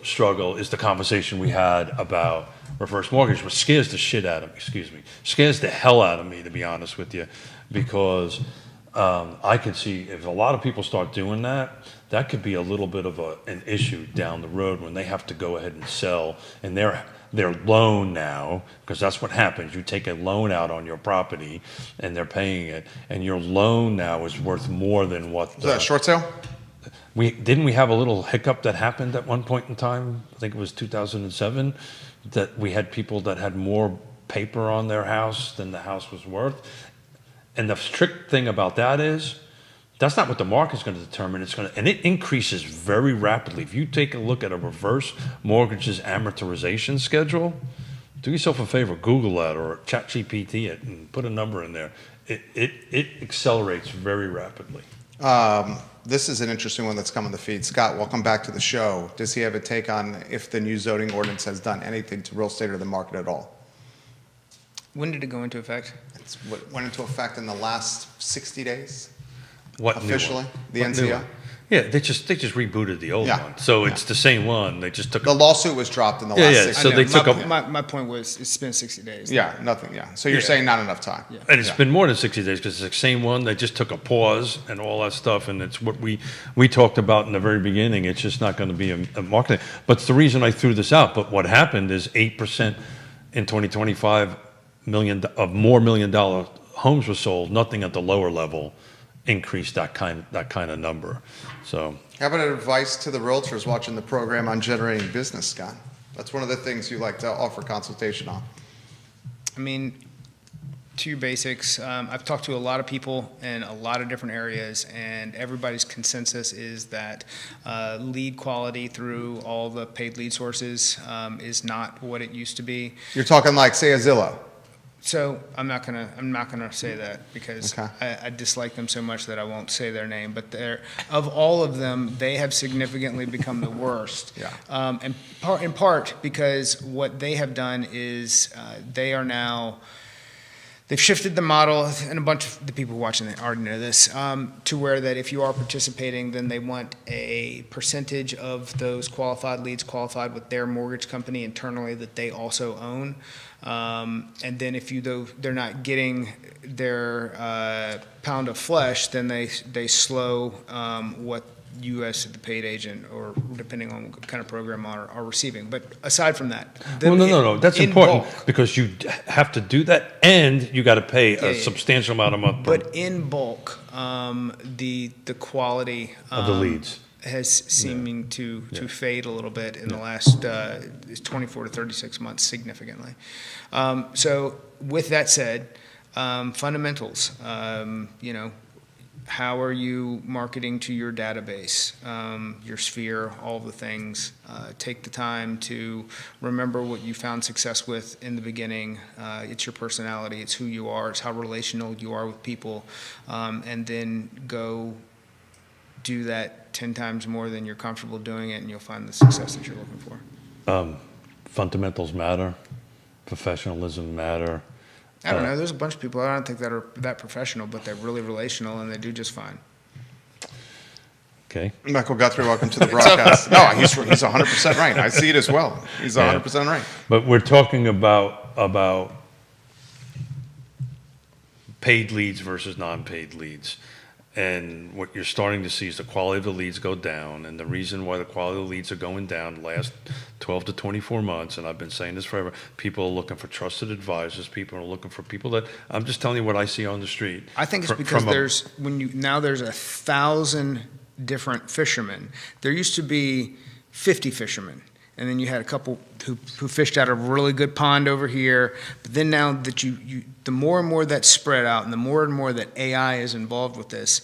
struggle is the conversation we had about reverse mortgage, which scares the shit out of me, scares the hell out of me, to be honest with you, because I could see if a lot of people start doing that, that could be a little bit of an issue down the road when they have to go ahead and sell, and their loan now, because that's what happens. You take a loan out on your property, and they're paying it, and your loan now is worth more than what. Was that a short sale? Didn't we have a little hiccup that happened at one point in time? I think it was 2007, that we had people that had more paper on their house than the house was worth. And the strict thing about that is, that's not what the market's going to determine. And it increases very rapidly. If you take a look at a reverse mortgages amortization schedule, do yourself a favor, Google that or ChatGPT it and put a number in there. It accelerates very rapidly. This is an interesting one that's come in the feed. Scott, welcome back to the show. Does he have a take on if the new zoning ordinance has done anything to real estate or the market at all? When did it go into effect? It went into effect in the last 60 days. What Officially, the What new NCO. one? Yeah, they just rebooted the old Yeah. one, so it's the same one. They just took The lawsuit was dropped in the last 60 so I know. they took my point was it's been 60 days. Yeah, nothing, yeah. So you're saying not enough time. Yeah. And it's been more than 60 days because it's the same one. They just took a pause and all that stuff. And it's what we talked about in the very beginning. It's just not going to be a marketing. But it's the reason I threw this out. But what happened is 8% in 2025 more $1 million homes were sold. Nothing at the lower level increased that kind of number. So How about advice to the realtors watching the program on generating business, Scott? That's one of the things you like to offer consultation on. I mean, to your basics, I've talked to a lot of people in a lot of different areas, and everybody's consensus is that lead quality through all the paid lead sources is not what it used to be. You're talking like, say, a Zillow. So I'm not gonna say that because Okay. I dislike them so much that I won't say their name. But of all of them, they have significantly become the worst. Yeah. And in part because what they have done is they've shifted the model, and a bunch of the people watching it already know this, to where that if you are participating, then they want a percentage of those qualified leads qualified with their mortgage company internally that they also own. And then if they're not getting their pound of flesh, then they slow what you as the paid agent, or depending on what kind of program are receiving. But aside from that, no, that's in important bulk, because you have to do that, and you got to pay a yeah. substantial amount of money but in bulk, the quality of the leads. has seeming to fade a little bit in the last 24 to 36 months significantly. So with that said, fundamentals, how are you marketing to your database, your sphere, all the things. Take the time to remember what you found success with in the beginning. It's your personality, it's who you are, it's how relational you are with people, and then go do that 10 times more than you're comfortable doing it, and you'll find the success that you're looking for. Fundamentals matter. professionalism matter. I don't know. There's a bunch of people I don't think that are that professional, but they're really relational and they do just fine. Okay. Michael Guthrie, welcome to the broadcast. No, he's 100% right. I see it as well. He's 100% right. But we're talking about paid leads versus non-paid leads. And what you're starting to see is the quality of the leads go down. And the reason why the quality of the leads are going down the last 12 to 24 months, and I've been saying this forever, people are looking for trusted advisors. People are looking for people that, I'm just telling you what I see on the street. I think it's because there's 1,000 different fishermen. There used to be 50 fishermen. And then you had a couple who fished out a really good pond over here. But then now that the more and more that's spread out and the more and more that AI is involved with this,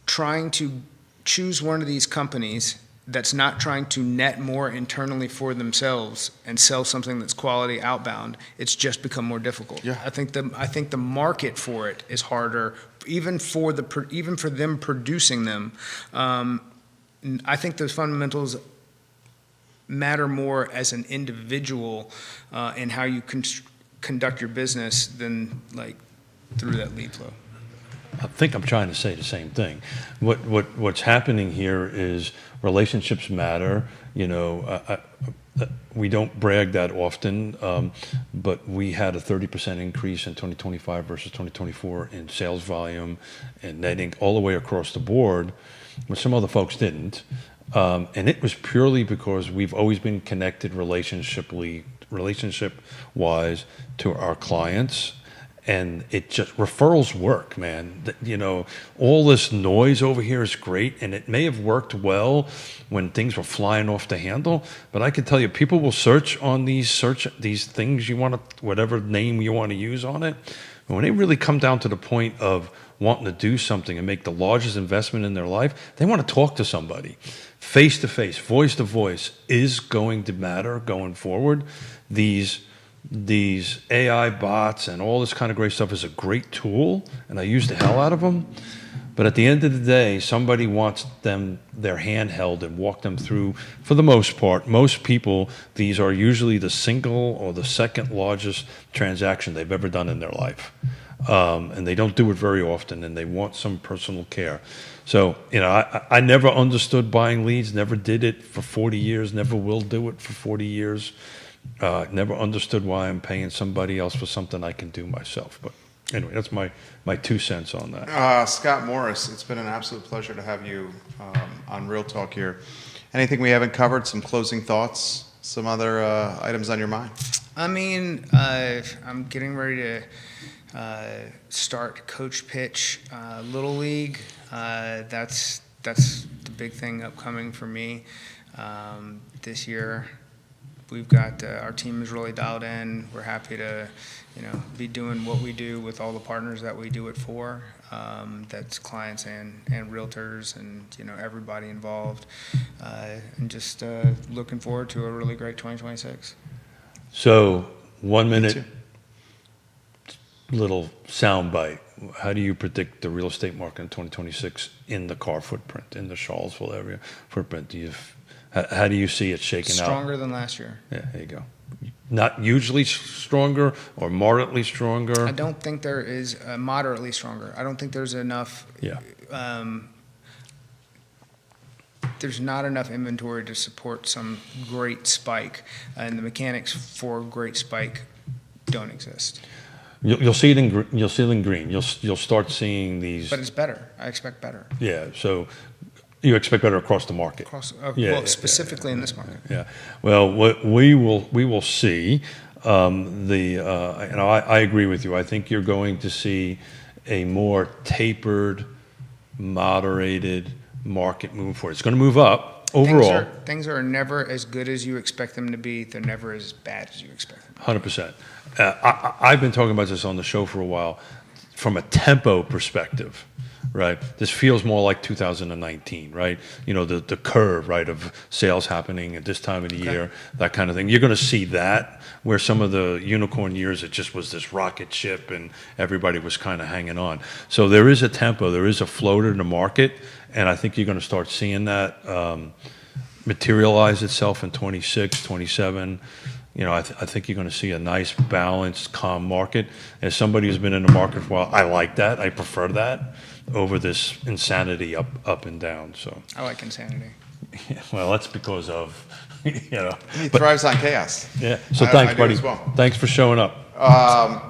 trying to choose one of these companies that's not trying to net more internally for themselves and sell something that's quality outbound, it's just become more difficult. Yeah. I think the market for it is harder, even for them producing them. I think those fundamentals matter more as an individual in how you conduct your business than like through that lead flow. I think I'm trying to say the same thing. What's happening here is relationships matter. You know, we don't brag that often, but we had a 30% increase in 2025 versus 2024 in sales volume and netting all the way across the board, but some other folks didn't. And it was purely because we've always been connected relationship-wise to our clients. And it just, referrals work, man. You know, all this noise over here is great, and it may have worked well when things were flying off the handle, but I can tell you, people will search these things you want to, whatever name you want to use on it. And when they really come down to the point of wanting to do something and make the largest investment in their life, they want to talk to somebody. Face to face, voice to voice is going to matter going forward. These AI bots and all this kind of great stuff is a great tool, and I use the hell out of them. But at the end of the day, somebody wants their hand held and walk them through. For the most part, most people, these are usually the single or the second largest transaction they've ever done in their life. And they don't do it very often, and they want some personal care. So, you know, I never understood buying leads, never did it for 40 years, never will do it for 40 years. Never understood why I'm paying somebody else for something I can do myself. But anyway, that's my 2 cents on that. Scott Morris, it's been an absolute pleasure to have you on Real Talk here. Anything we haven't covered, some closing thoughts, some other items on your mind? I mean, I'm getting ready to start Coach Pitch Little League. That's the big thing upcoming for me this year. We've got our team is really dialed in. We're happy to, you know, be doing what we do with all the partners that we do it for. That's clients and realtors and, you know, everybody involved. And just looking forward to a really great 2026. So 1 minute, little sound bite. How do you predict the real estate market in 2026 in the car footprint, in the Charlottesville area footprint? How do you see it shaking out? Stronger than last year. Yeah, there you go. Not usually stronger or moderately stronger? I don't think there is moderately stronger. I don't think there's enough. Yeah. There's not enough inventory to support some great spike, and the mechanics for a great spike don't exist. You'll see it in green. You'll start seeing these. But it's better. I expect better. Yeah. So you expect better across the market. Specifically in this market. Yeah. Well, what we will see. I agree with you. I think you're going to see a more tapered, moderated market moving forward. It's going to move up overall. Things are never as good as you expect them to be. They're never as bad as you expect them to be. 100%. I've been talking about this on the show for a while. From a tempo perspective, right? This feels more like 2019, right? You know, the curve, right, of sales happening at this time of the year, that kind of thing. You're going to see that, where some of the unicorn years, it just was this rocket ship and everybody was kind of hanging on. So there is a tempo, there is a flow to the market, and I think you're going to start seeing that materialize itself in 26, 27. I think you're going to see a nice, balanced, calm market. As somebody who's been in the market for a while, I like that. I prefer that over this insanity up and down. So, I like insanity. well, that's because of, He thrives on chaos. Yeah. So I thanks, do buddy. as well. Thanks for showing up.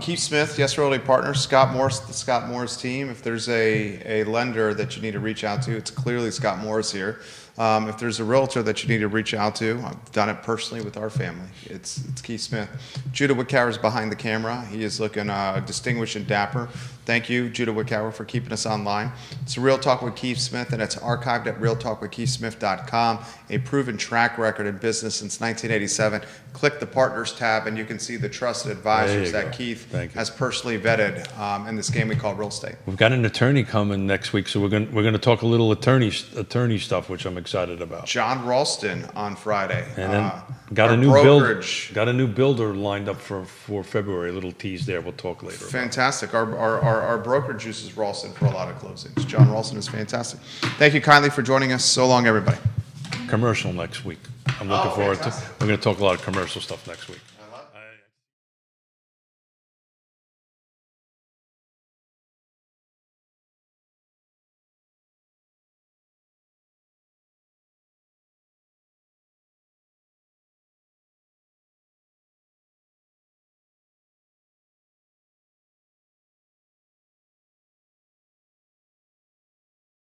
Keith Smith, Yes Realty Partners, Scott Morris, the Scott Morris team. If there's a lender that you need to reach out to, it's clearly Scott Morris here. If there's a realtor that you need to reach out to, I've done it personally with our family. It's Keith Smith. Judah Wickower is behind the camera. He is looking distinguished and dapper. Thank you, Judah Wickower, for keeping us online. It's Real Talk with Keith Smith, and it's archived at realtalkwithkeithsmith.com. A proven track record in business since 1987. Click the Partners tab, and you can see the trusted advisors There that you go. Keith Thank you. has personally vetted in this game we call real estate. We've got an attorney coming next week, so we're going to talk a little attorney stuff, which I'm excited about. John Ralston on Friday. And then got our a new brokerage. got a new builder lined up for February. A little tease there. We'll talk later. Fantastic. Our brokerage uses Ralston for a lot of closings. John Ralston is fantastic. Thank you kindly for joining us. So long, everybody. Commercial next week. I'm looking forward to. Fantastic. We're going to talk a lot of commercial stuff next week. I love it.